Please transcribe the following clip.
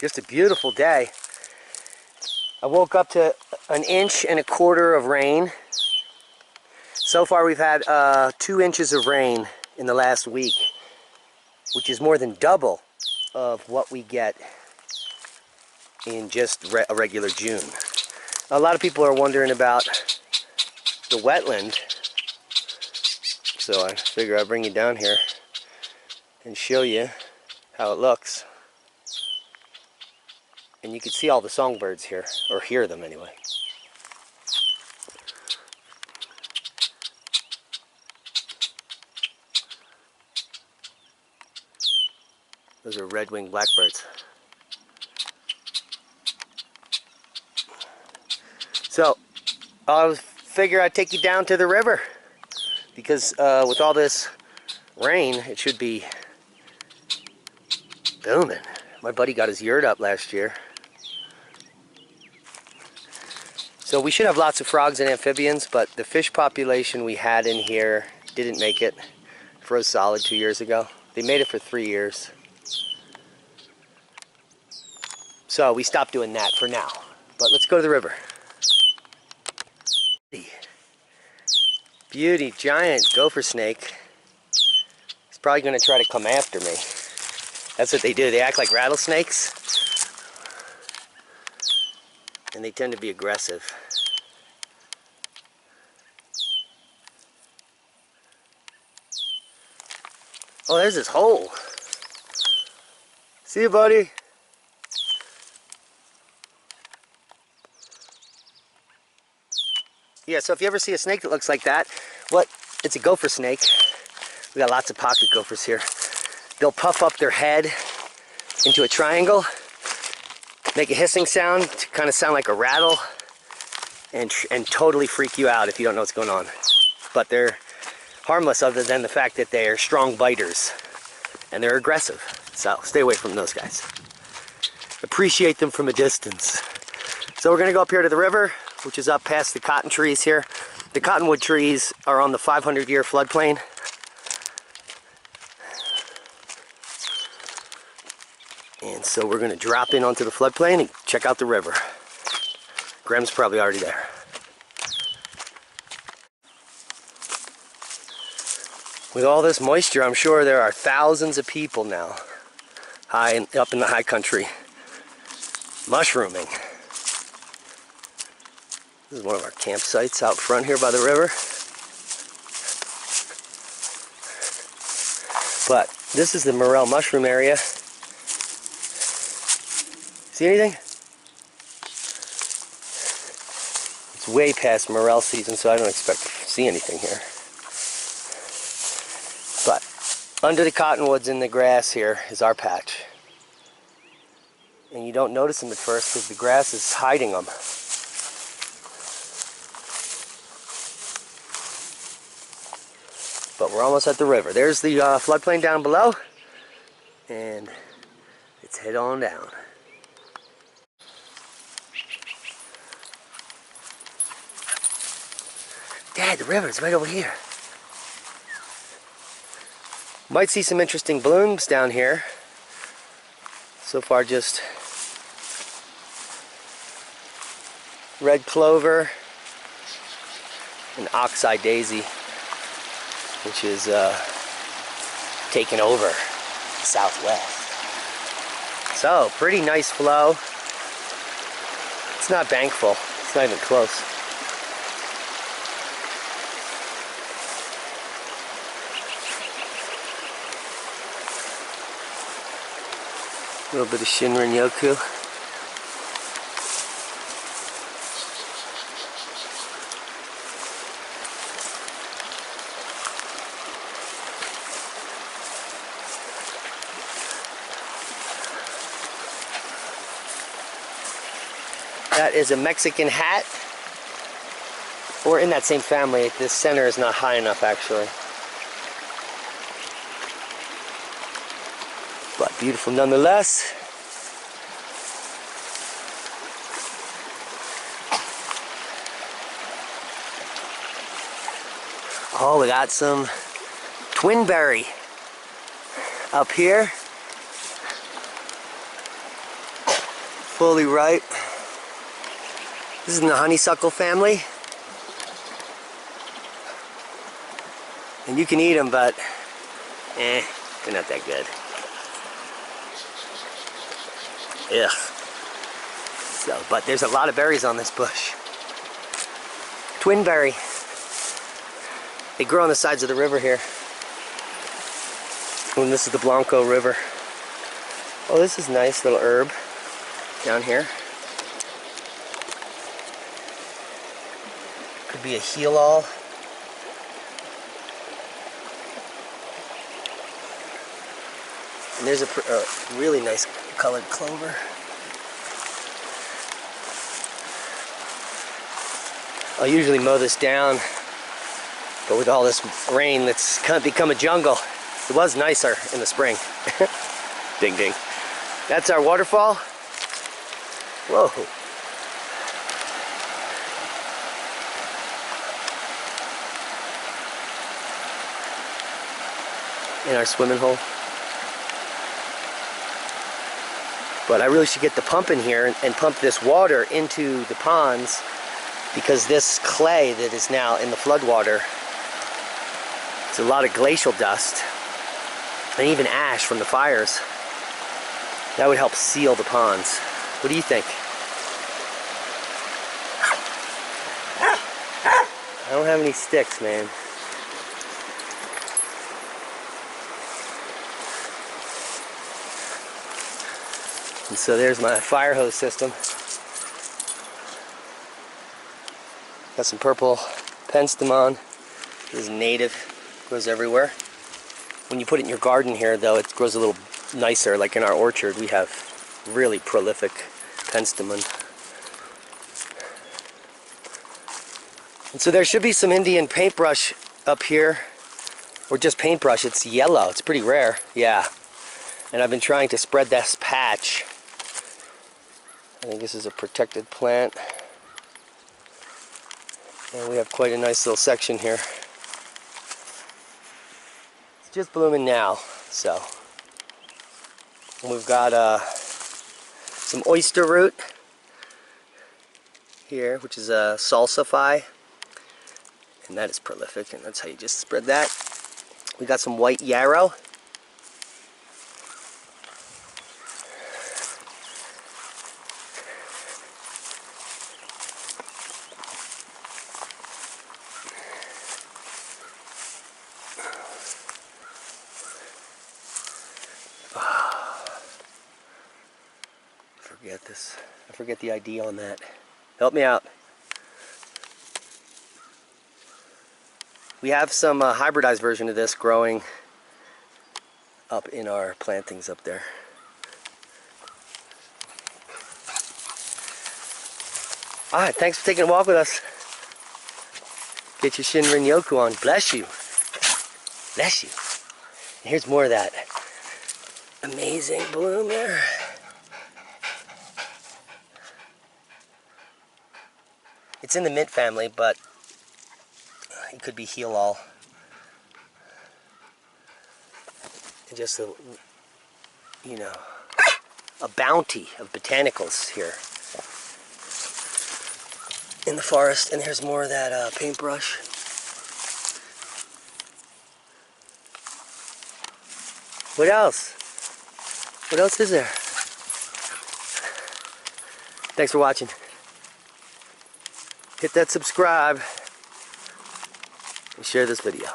Just a beautiful day. I woke up to 1.25 inches of rain. So far we've had 2 inches of rain in the last week, which is more than double of what we get in just a regular June. A lot of people are wondering about the wetland, so I figure I'll bring you down here and show you how it looks. And you can see all the songbirds here, or hear them anyway. Those are red-winged blackbirds. So, I figure I'd take you down to the river, because with all this rain, it should be booming. My buddy got his yurt up last year. So we should have lots of frogs and amphibians, but the fish population we had in here didn't make it. Froze solid 2 years ago. They made it for 3 years. So we stopped doing that for now. But let's go to the river. Beauty, giant gopher snake. He's probably going to try to come after me. That's what they do. They act like rattlesnakes. And they tend to be aggressive. Oh, there's this hole. See you, buddy. Yeah, so if you ever see a snake that looks like that, it's a gopher snake. We got lots of pocket gophers here. They'll puff up their head into a triangle, make a hissing sound to kind of sound like a rattle, and totally freak you out if you don't know what's going on. But they're harmless other than the fact that they are strong biters and they're aggressive. So stay away from those guys. Appreciate them from a distance. So we're going to go up here to the river, which is up past the cotton trees here. The cottonwood trees are on the 500-year floodplain. And so we're going to drop in onto the floodplain and check out the river. Grem's probably already there. With all this moisture, I'm sure there are thousands of people now up in the high country mushrooming. This is one of our campsites out front here by the river. But this is the morel mushroom area. See anything? It's way past morel season, so I don't expect to see anything here. But under the cottonwoods in the grass here is our patch. And you don't notice them at first because the grass is hiding them. But we're almost at the river. There's the floodplain down below. And let's head on down. Dad, the river's right over here. Might see some interesting blooms down here. So far just red clover and oxeye daisy, which is taken over southwest. So, pretty nice flow. It's not bankful. It's not even close. A little bit of Shinrin Yoku. That is a Mexican hat. Or in that same family. This center is not high enough actually. But beautiful nonetheless. Oh, we got some twinberry up here. fully ripe. This is in the honeysuckle family. And you can eat them, but they're not that good. Ugh. So, but there's a lot of berries on this bush. Twin berry. They grow on the sides of the river here. And this is the Blanco River. Oh, this is nice little herb down here. Could be a heal-all. And there's a really nice colored clover. I'll usually mow this down, but with all this rain, it's kind of become a jungle. It was nicer in the spring. Ding ding. That's our waterfall. Whoa. In our swimming hole. But I really should get the pump in here and pump this water into the ponds, because this clay that is now in the floodwater, it's a lot of glacial dust and even ash from the fires. That would help seal the ponds. What do you think? I don't have any sticks, man. And so there's my fire hose system. Got some purple penstemon. This is native, grows everywhere. When you put it in your garden here, though, it grows a little nicer. Like in our orchard, we have really prolific penstemon. And so there should be some Indian paintbrush up here, or just paintbrush. It's yellow. It's pretty rare. Yeah. And I've been trying to spread this patch. I think this is a protected plant. And we have quite a nice little section here. It's just blooming now, so. And we've got some oyster root here, which is a salsify. And that is prolific, and that's how you just spread that. We got some white yarrow. I forget the ID on that. Help me out. We have some hybridized version of this growing up in our plantings up there. Alright, thanks for taking a walk with us. Get your Shinrin Yoku on. Bless you. Bless you. And here's more of that amazing bloom there. It's in the mint family, but it could be heal-all. Just a, you know, a bounty of botanicals here in the forest. And here's more of that paintbrush. What else? What else is there? Thanks for watching. Hit that subscribe and share this video.